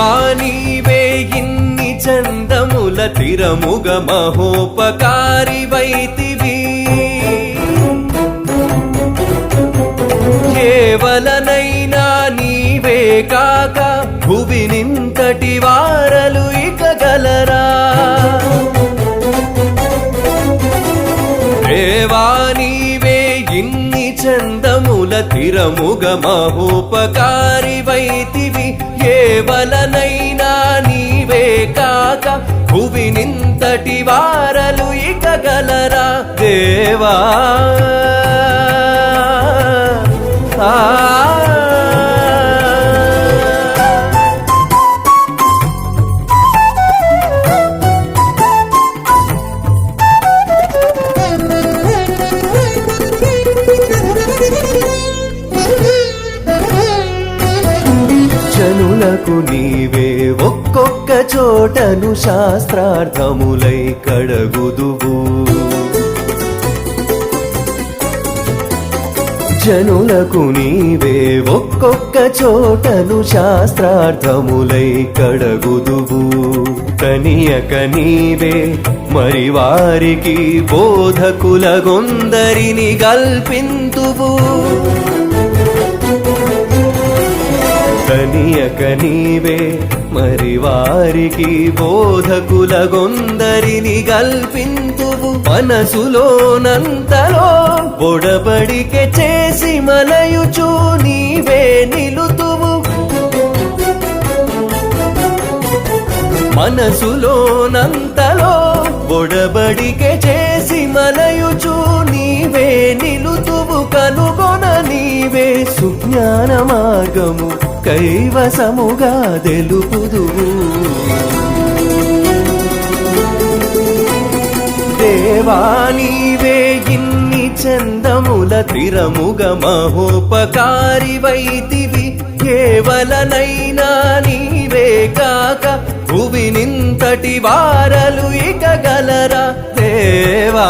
దేవా నీవే ఇన్ని చందముల తిరముగ మహోపకారి వైతివి కేవలనైనా నీవే కాక భువినింతటి వారలు ఇక గలరా దేవా నీవే ఇన్ని చందముల తిరముగ మహోపకారి వైతివి కేవలనైనా నీవే కాక భువినింతటి వారలు ఇక గలరా దేవా జనులకు నీవే ఒక్కొక్క చోటను శాస్త్రార్థములై కడగుదువు జనులకు నీవే ఒక్కొక్క చోటను శాస్త్రార్థములై కడగుదువు కనియక నీవే మరి వారికి బోధకులగొందరిని గల్పింతువు కనియక నీవే మరి వారికి బోధకులగొందరిని గల్పింతువు మనసులోనంతలో బొడబడికె చేసి మలయుచు నీవే నిలుతువు మనసులోనంతలో బొడబడికె చేసి మలయుచు నీవే నిలుతువు కనుగొన నీవే సుజ్ఞాన మార్గము కైవసముగా తెలుపుదువు దేవా నీవే ఇన్ని చందముల తిరముగ మహోపకారి వైతివి కేవలనైనా నీవే కాక భువినింతటి వారలు ఇక గలరా దేవా